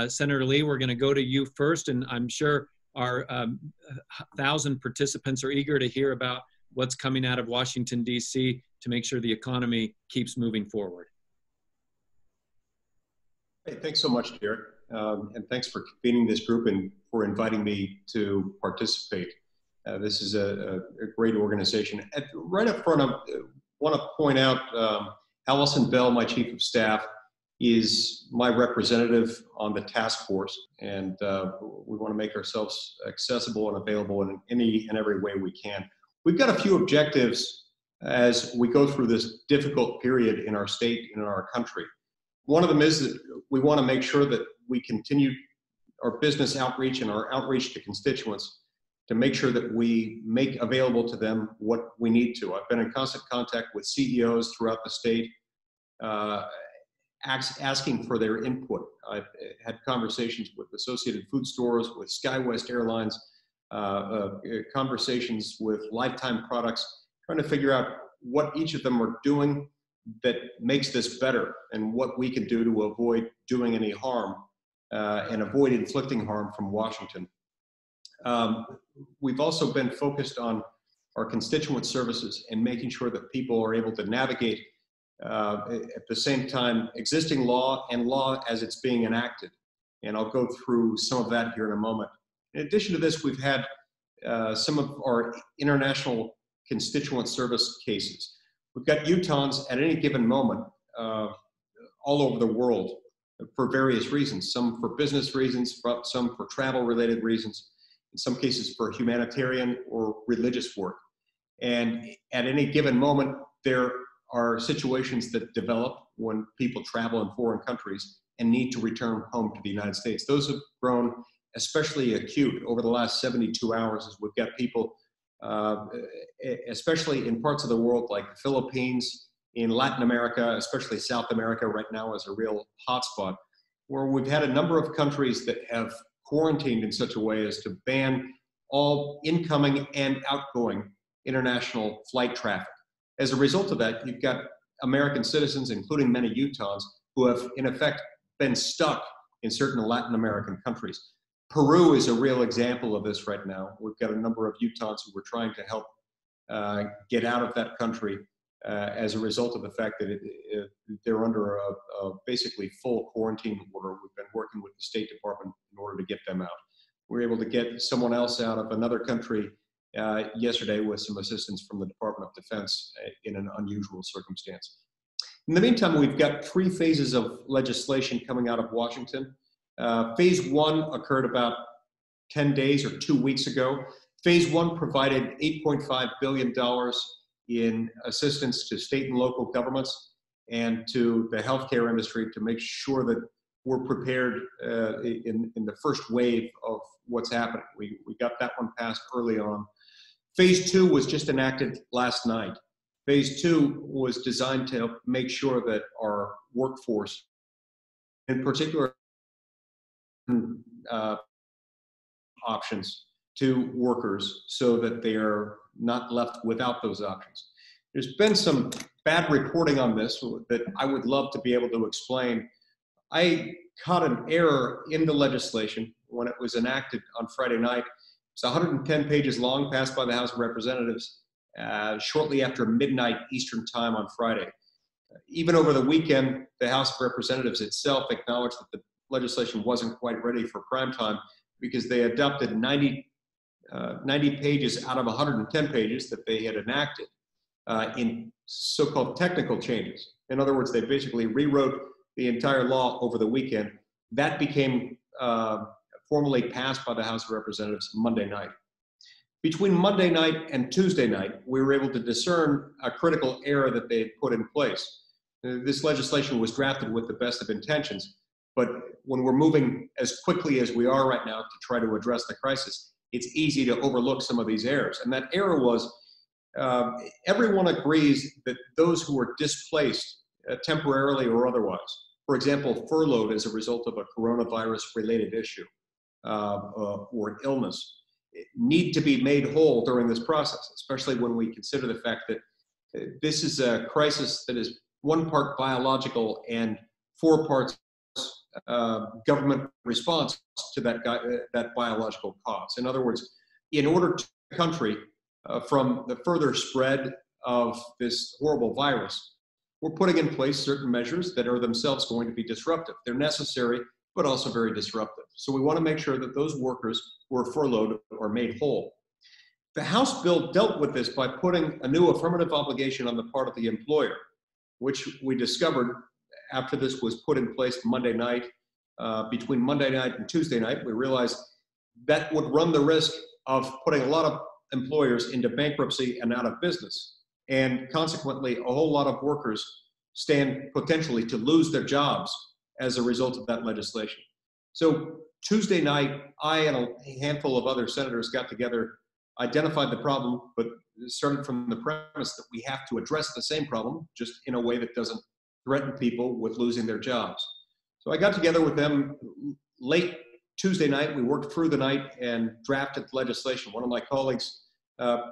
Senator Lee, we're going to go to you first, and I'm sure our 1,000 participants are eager to hear about what's coming out of Washington, D.C. to make sure the economy keeps moving forward. Hey, thanks so much, Derek. And thanks for convening this group and for inviting me to participate. This is a great organization. Right up front, I want to point out Allison Bell, my Chief of Staff, is my representative on the task force, and we want to make ourselves accessible and available in any and every way we can. We've got a few objectives as we go through this difficult period in our state and in our country. One of them is that we want to make sure that we continue our business outreach and our outreach to constituents to make sure that we make available to them what we need to. I've been in constant contact with CEOs throughout the state, asking for their input. I've had conversations with Associated Food Stores, with SkyWest Airlines, conversations with Lifetime Products, trying to figure out what each of them are doing that makes this better and what we can do to avoid doing any harm and avoid inflicting harm from Washington. We've also been focused on our constituent services and making sure that people are able to navigate at the same time existing law and law as it's being enacted. And I'll go through some of that here in a moment. In addition to this, we've had some of our international constituent service cases. We've got Utahns at any given moment all over the world for various reasons, some for business reasons, some for travel-related reasons, in some cases for humanitarian or religious work. And at any given moment, there are situations that develop when people travel in foreign countries and need to return home to the United States. Those have grown especially acute over the last 72 hours as we've got people, especially in parts of the world like the Philippines, in Latin America, especially South America right now is a real hotspot, where we've had a number of countries that have quarantined in such a way as to ban all incoming and outgoing international flight traffic. As a result of that, you've got American citizens, including many Utahns, who have in effect been stuck in certain Latin American countries. Peru is a real example of this right now. We've got a number of Utahns who we're trying to help get out of that country as a result of the fact that they're under a basically full quarantine order. We've been working with the State Department in order to get them out. We were able to get someone else out of another country yesterday with some assistance from the Department of Defense in an unusual circumstance. In the meantime, we've got 3 phases of legislation coming out of Washington. Phase 1 occurred about 10 days or 2 weeks ago. Phase 1 provided $8.5 billion in assistance to state and local governments and to the healthcare industry to make sure that we're prepared in the first wave of what's happening. We got that one passed early on. Phase 2 was just enacted last night. Phase 2 was designed to make sure that our workforce, in particular, options to workers so that they are not left without those options. There's been some bad reporting on this that I would love to be able to explain. I caught an error in the legislation when it was enacted on Friday night. It's 110 pages long, passed by the House of Representatives shortly after midnight Eastern time on Friday. Even over the weekend, the House of Representatives itself acknowledged that the legislation wasn't quite ready for prime time because they adopted 90 pages out of 110 pages that they had enacted in so-called technical changes. In other words, they basically rewrote the entire law over the weekend. That became formally passed by the House of Representatives Monday night. Between Monday night and Tuesday night, we were able to discern a critical error that they had put in place. This legislation was drafted with the best of intentions, but when we're moving as quickly as we are right now to try to address the crisis, it's easy to overlook some of these errors. And that error was, everyone agrees that those who are displaced temporarily or otherwise, for example, furloughed as a result of a coronavirus-related issue or illness, need to be made whole during this process, especially when we consider the fact that this is a crisis that is 1 part biological and 4 parts government response to that biological cause. In other words, in order to the country from the further spread of this horrible virus, we're putting in place certain measures that are themselves going to be disruptive. They're necessary, but also very disruptive. So we want to make sure that those workers who are furloughed are made whole. The House bill dealt with this by putting a new affirmative obligation on the part of the employer, which we discovered after this was put in place Monday night. Between Monday night and Tuesday night, we realized that would run the risk of putting a lot of employers into bankruptcy and out of business. And consequently, a whole lot of workers stand potentially to lose their jobs as a result of that legislation. So Tuesday night, I and a handful of other senators got together, identified the problem, but started from the premise that we have to address the same problem, just in a way that doesn't threaten people with losing their jobs. So I got together with them late Tuesday night. We worked through the night and drafted legislation. One of my colleagues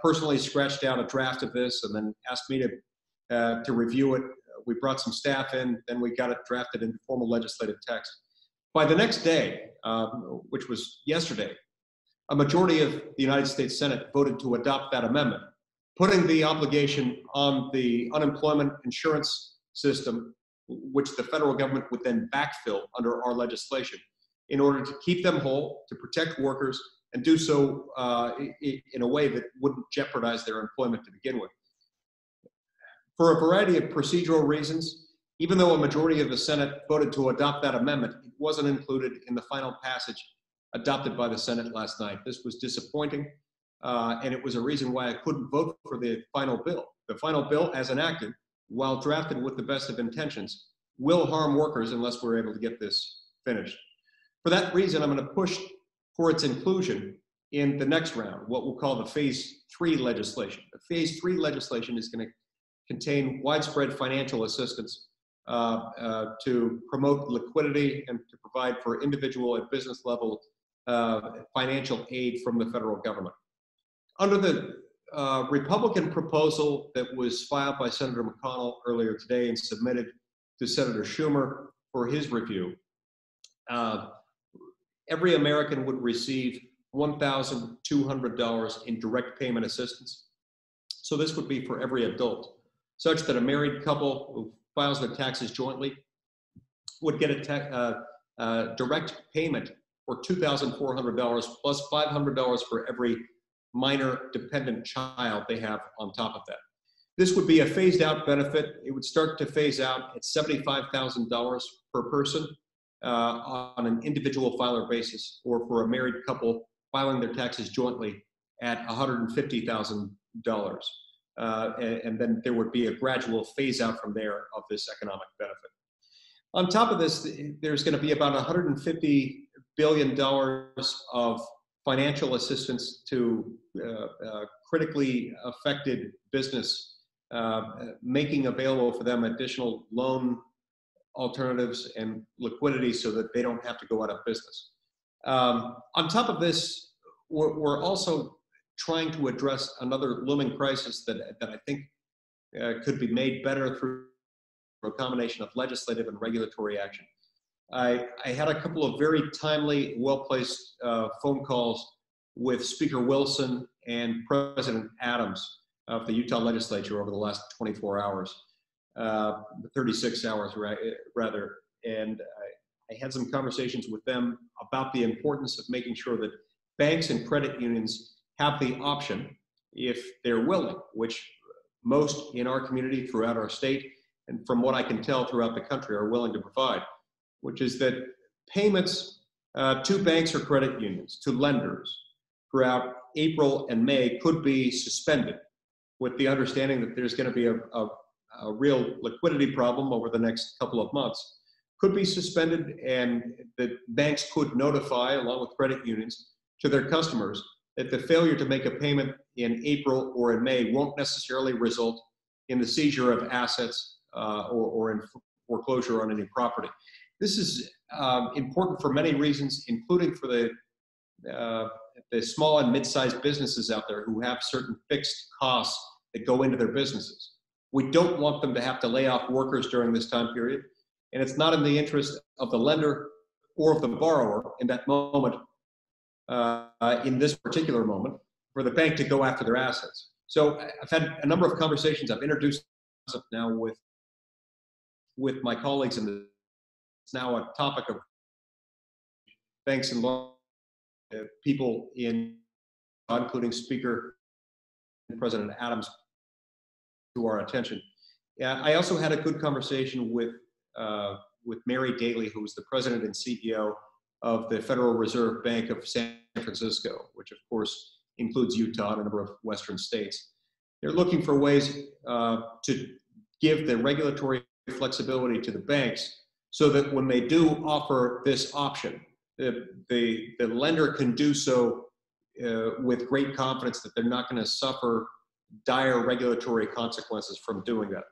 personally scratched out a draft of this and then asked me to review it. We brought some staff in, then we got it drafted into formal legislative text. By the next day, which was yesterday, a majority of the United States Senate voted to adopt that amendment, putting the obligation on the unemployment insurance system, which the federal government would then backfill under our legislation, in order to keep them whole, to protect workers, and do so in a way that wouldn't jeopardize their employment to begin with. For a variety of procedural reasons, even though a majority of the Senate voted to adopt that amendment, it wasn't included in the final passage adopted by the Senate last night. This was disappointing, and it was a reason why I couldn't vote for the final bill. The final bill, as enacted, while drafted with the best of intentions, will harm workers unless we're able to get this finished. For that reason, I'm going to push for its inclusion in the next round, what we'll call the Phase 3 legislation. The Phase 3 legislation is going to contain widespread financial assistance to promote liquidity and to provide for individual and business level financial aid from the federal government. Under the Republican proposal that was filed by Senator McConnell earlier today and submitted to Senator Schumer for his review, every American would receive $1,200 in direct payment assistance. So this would be for every adult, such that a married couple who files their taxes jointly would get a direct payment for $2,400 plus $500 for every minor dependent child they have on top of that. This would be a phased out benefit. It would start to phase out at $75,000 per person on an individual filer basis, or for a married couple filing their taxes jointly at $150,000. And then there would be a gradual phase out from there of this economic benefit. On top of this, there's going to be about $150 billion of financial assistance to critically affected business, making available for them additional loan alternatives and liquidity so that they don't have to go out of business. On top of this, we're also trying to address another looming crisis that I think could be made better through a combination of legislative and regulatory action. I had a couple of very timely, well-placed phone calls with Speaker Wilson and President Adams of the Utah legislature over the last 24 hours, 36 hours rather. And I had some conversations with them about the importance of making sure that banks and credit unions have the option, if they're willing, which most in our community throughout our state, and from what I can tell throughout the country, are willing to provide, which is that payments to banks or credit unions, to lenders, throughout April and May could be suspended, with the understanding that there's going to be a real liquidity problem over the next couple of months, could be suspended, and that banks could notify, along with credit unions, to their customers that the failure to make a payment in April or in May won't necessarily result in the seizure of assets or in foreclosure on any property. This is important for many reasons, including for the small and mid-sized businesses out there who have certain fixed costs that go into their businesses. We don't want them to have to lay off workers during this time period, and it's not in the interest of the lender or of the borrower in that moment, in this particular moment, for the bank to go after their assets. So I've had a number of conversations. I've introduced now with my colleagues, and it's now a topic of banks and law, people in, including Speaker and President Adams, to our attention. Yeah, I also had a good conversation with Mary Daly, who is the president and CEO of the Federal Reserve Bank of San Francisco, which of course includes Utah and a number of Western states. They're looking for ways to give the regulatory flexibility to the banks so that when they do offer this option, the lender can do so with great confidence that they're not going to suffer dire regulatory consequences from doing that.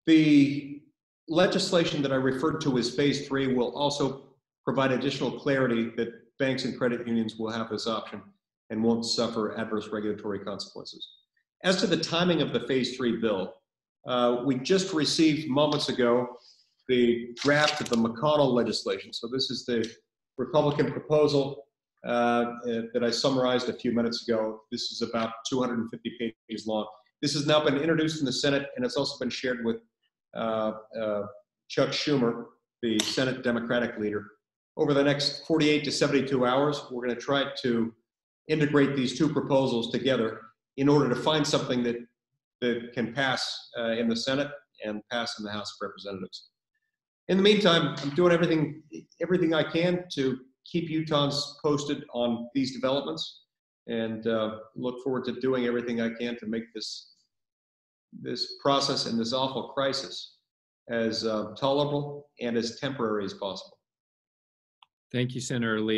The legislation that I referred to as phase 3 will also provide additional clarity that banks and credit unions will have this option and won't suffer adverse regulatory consequences. As to the timing of the phase 3 bill, we just received moments ago the draft of the McConnell legislation. So this is the Republican proposal that I summarized a few minutes ago. This is about 250 pages long. This has now been introduced in the Senate, and it's also been shared with Chuck Schumer, the Senate Democratic leader. Over the next 48 to 72 hours, we're going to try to integrate these two proposals together in order to find something that can pass in the Senate and pass in the House of Representatives. In the meantime, I'm doing everything I can to keep Utahns posted on these developments, and look forward to doing everything I can to make this process and this awful crisis as tolerable and as temporary as possible. Thank you, Senator Lee.